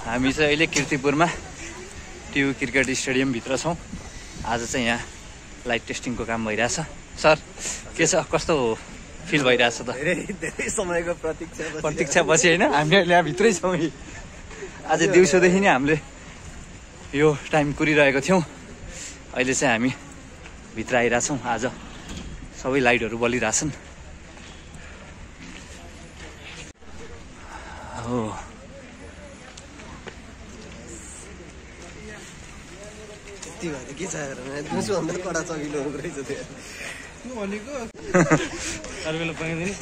हामी चाहिँ अहिले कीर्तिपुरमा टियु क्रिकेट स्टेडियम भित्र छौँ। आज चाहिँ यहाँ लाइट टेस्टिङको काम भइरहेछ। सर के छ, कस्तो फिल भइरहेछ त? धेरै समयको प्रतीक्षा पछि होइन, हामी अहिले यहाँ भित्रै छौँ। आज दिउँसोदेखि नै हामीले यो टाइम कुरिरहेको थियौँ। अहिले चाहिँ हामी भित्र आइरहेछौँ। आज सबै लाइटहरू बलिरहेछन्। हो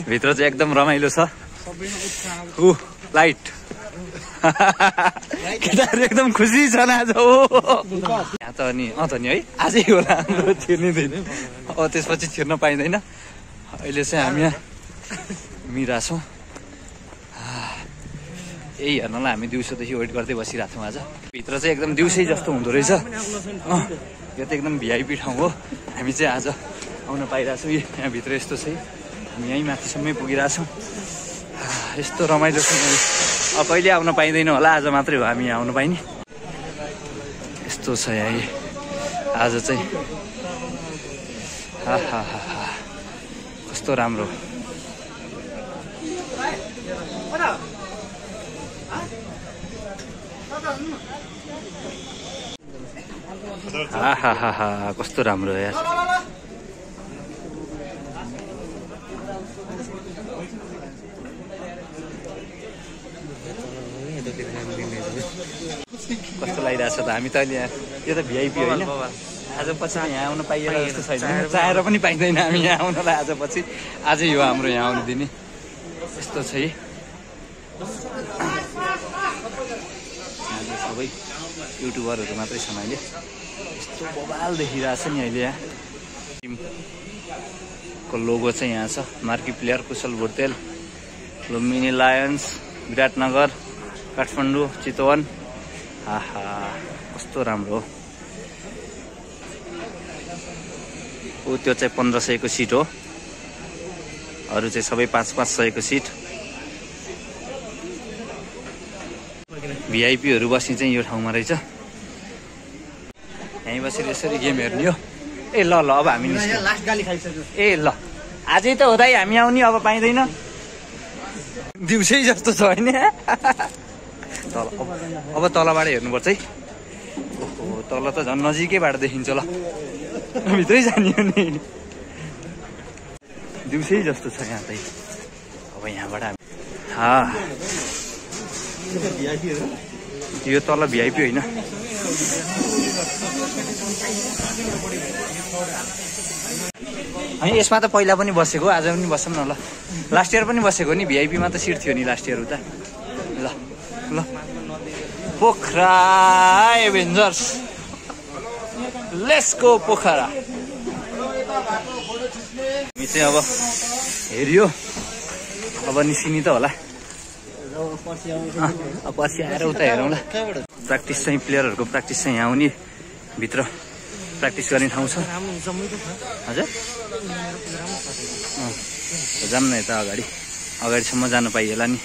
भित्र चाहिँ एकदम रमाइलो छ। लाइट केटाहरू एकदम खुसी छन् आज। यहाँ त अनि त नि है, आजै होला हाम्रो छिर्निँदैन। अब त्यसपछि छिर्न पाइँदैन। अहिले चाहिँ हामी यहाँ मिराछौँ। यही हेर्नलाई हामी दिउँसोदेखि वेट गर्दै बसिरहेको थियौँ। आज भित्र चाहिँ एकदम दिउँसै जस्तो हुँदो रहेछ। यो त एकदम भिआइपी ठाउँ हो। हामी चाहिँ आज आउन पाइरहेछौँ। यहाँभित्र यस्तो छ। हामी यहीँ माथिसम्मै पुगिरहेछौँ। यस्तो रमाइलो छ। अब कहिले आउन पाइँदैन होला, आज मात्रै हो हामी यहाँ आउनु पाइने। यस्तो छ यहाँ आज चाहिँ। कस्तो राम्रो। कस्तो राम्रो यार। कस्तो लागिरहेछ त? हामी त अहिले यहाँ, यो त भिआइपी होइन। आज पछि यहाँ आउनु पाइएन जस्तो छैन। चाहेर पनि पाइँदैन हामी यहाँ आउनलाई। आज पछि आजै यो हाम्रो यहाँ आउनु दिने। यस्तो छ है। सबै युट्युबरहरू मात्रै छन् अहिले। यस्तो बवाल देखिरहेछ नि अहिले। यहाँ टिमको लोगो चाहिँ यहाँ छ। मार्की प्लेयर कुशल भुटेल, लुम्बिनी लायन्स, विराटनगर, काठमाडौँ, चितवन। कस्तो राम्रो हो। त्यो चाहिँ 1500 को सिट हो। अरू चाहिँ सबै 500 को सिट। भिआइपीहरू बस्ने चाहिँ यो ठाउँमा रहेछ। यहीँ बसेर यसरी गेम हेर्ने हो। ए ल अब हामी निस्क्यौँ। ए ल आजै त हो त हामी आउने। अब पाइँदैन। दिउँसै जस्तो छ होइन। अब तलबाट हेर्नुपर्छ है। ओहो, तल त झन् नजिकैबाट देखिन्छ। ल भित्रै जाने हो नि। दिउँसै जस्तो छ यहाँ त। अब यहाँबाट यो तल भिआइपी होइन। होइन यसमा त पहिला पनि बसेको, आज पनि बसौँ न। ल लास्ट इयर पनि बसेको नि। भिआइपीमा त सिट थियो नि लास्ट इयर उता। ल ल Pokhara Avengers, let's go Pokhara. हामी चाहिँ अब हेरियो। अब निस्किने त होला। पछि आएर उता हेरौँ ल। प्र्याक्टिस चाहिँ प्लेयरहरूको प्र्याक्टिस चाहिँ यहाँ आउने। भित्र प्र्याक्टिस गर्ने ठाउँ छ। हजुर जाऊँ न यता अगाडि। अगाडिसम्म जानु पाइएला नि।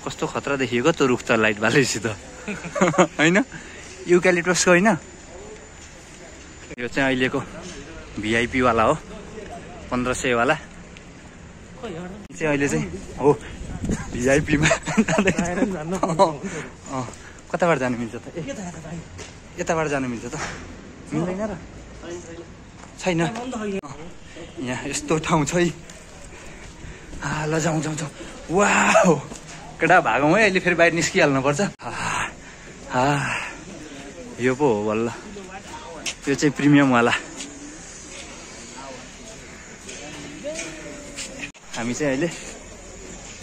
कस्तो खतरा देखिएको त्यो रुख त लाइट बालेसित होइन। युक्यालिप्टसको होइन। यो चाहिँ अहिलेको भिआइपी वाला हो, 1500 वाला चाहिँ अहिले चाहिँ हो भिआइपीमा। कताबाट जानु मिल्छ त? यताबाट जानु मिल्छ त? मिल्दैन र? छैन यहाँ यस्तो ठाउँ छ है। ल जाउँ जाउँ जाउँ। वाह केटा भागौँ है। अहिले फेरि बाहिर निस्किहाल्नुपर्छ। यो पो हो बल्ल। यो चाहिँ प्रिमियमवाला। हामी चाहिँ अहिले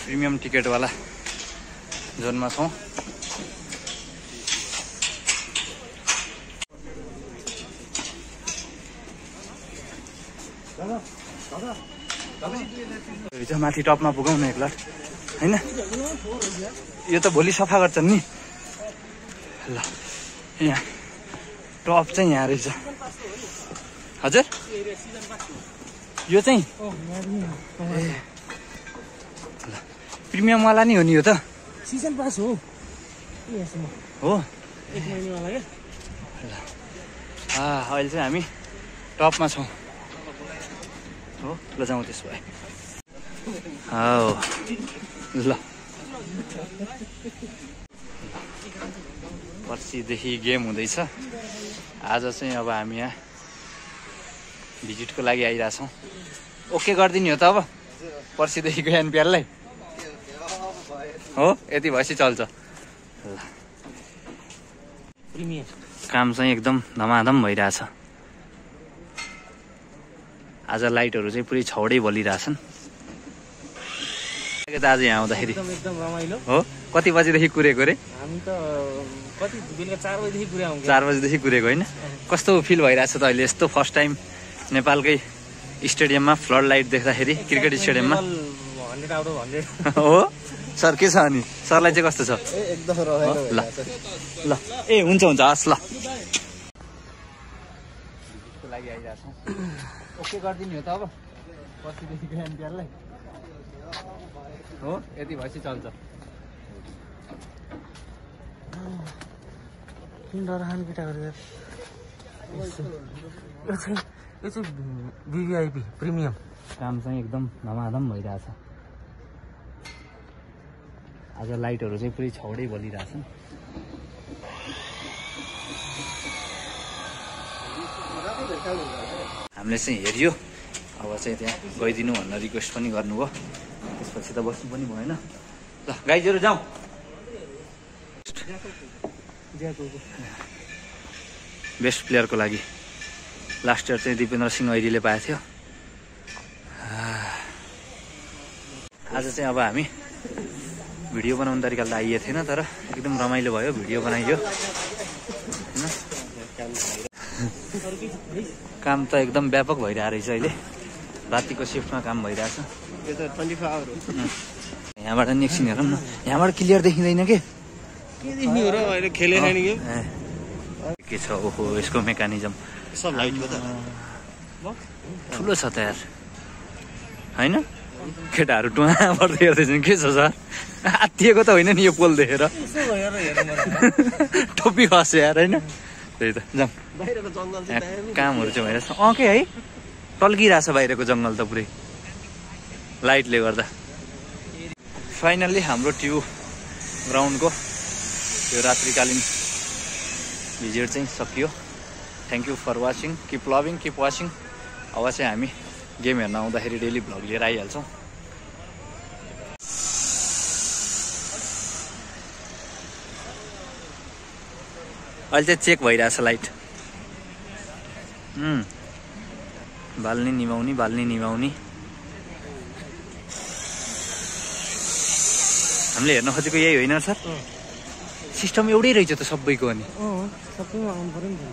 प्रिमियम टिकटवाला जोनमा छौँ। माथि टपमा पुगौँ न एकलट होइन। यो त भोलि सफा गर्छन् नि। ल यहाँ टप चाहिँ यहाँ रहेछ। हजुर यो चाहिँ प्रिमियमवाला नि हो नि यो त सिजन पास हो हो 1 महिनावाला के अहिले चाहिँ हामी टपमा छौँ हो ल जाउँ त्यसो भए हो ल पर्सिदेखि गेम हुँदैछ आज चाहिँ अब हामी यहाँ भिजिटको लागि आइरहेछौँ ओके गरिदिने हो त अब पर्सिदेखिको एनपिआरलाई हो यति भएपछि चल्छ ल काम चाहिँ एकदम धमाधम भइरहेछ आज लाइटहरू चाहिँ पुरै छौडै बलिरहेछन् आज यहाँ आउँदाखेरि एकदम रमाइलो हो कति बजीदेखि कुरेको रे हामी त कति बेलुका 4 बजेदेखि कुरे आउँछ 4 बजीदेखि कुरेको होइन कस्तो फिल भइरहेछ त अहिले यस्तो फर्स्ट टाइम नेपालकै स्टेडियममा फ्लड लाइट देख्दाखेरि क्रिकेट स्टेडियममा 100 आउट अफ 100 हो सर के छ अनि सरलाई चाहिँ कस्तो छ एकदम रमाइलो ल ल ए हुन्छ हुन्छ हस् ल लागि आइरहेछौँ ओके गरिदिने हो त अब पर्सिदेखिको एनपिआरलाई हो यति भएपछि चल्छ डरहान केटा गरेर यो चाहिँ भिभिआइपी प्रिमियम काम चाहिँ एकदम धमाधम भइरहेछ आज लाइटहरू चाहिँ पुरै छौडै बलिरहेछन् हामीले चाहिँ हेऱ्यो अब चाहिँ त्यहाँ गइदिनु भनेर रिक्वेस्ट पनि गर्नुभयो त्यसपछि त बस्नु पनि भएन ल गाइजहरू जाउँ बेस्ट प्लेयरको लागि लास्ट इयर चाहिँ दिपेन्द्र सिंह ऐरीले पाएको थियो आज चाहिँ अब हामी भिडियो बनाउने तरिकाले त आइएको थिएन तर एकदम रमाइलो भयो भिडियो बनाइयो होइन काम त एकदम व्यापक भइरहेको रहेछ अहिले रातिको सिफ्टमा काम भइरहेछ यो त 24 आवर हो यहाँबाट नि एकछिन हेरौँ न यहाँबाट क्लियर देखिँदैन के देखिने हो र अहिले खेले छैन के छ ओहो यसको मेकानिजम सब लाइटको त ठुलो छ त यार होइन केटाहरू टुवा पर्दै हेर्दैछन् के छ सर आत्तिएको त होइन नि यो पोल देखेर टोपी खस्यो यार होइन त्यही त जाउँ बाहिरको जंगल चाहिँ कामहरू चाहिँ भइरहेछ के है टल्किरहेछ बाहिरको जङ्गल त पुरै लाइटले गर्दा फाइनल्ली हाम्रो ट्यु ग्राउन्डको यो रात्रिकालीन भिजिट चाहिँ सकियो thank you for watching keep loving keep watching अब चाहिँ हामी गेम हेर्न आउँदाखेरि डेली भ्लग लिएर आइहाल्छौँ अहिले चाहिँ चेक भइरहेछ लाइट बाल्ने निभाउने हामीले हेर्न खोजेको यही होइन सर सिस्टम एउटै रहेछ त सबैको अनि सबैमा आउनु पर्यो नि त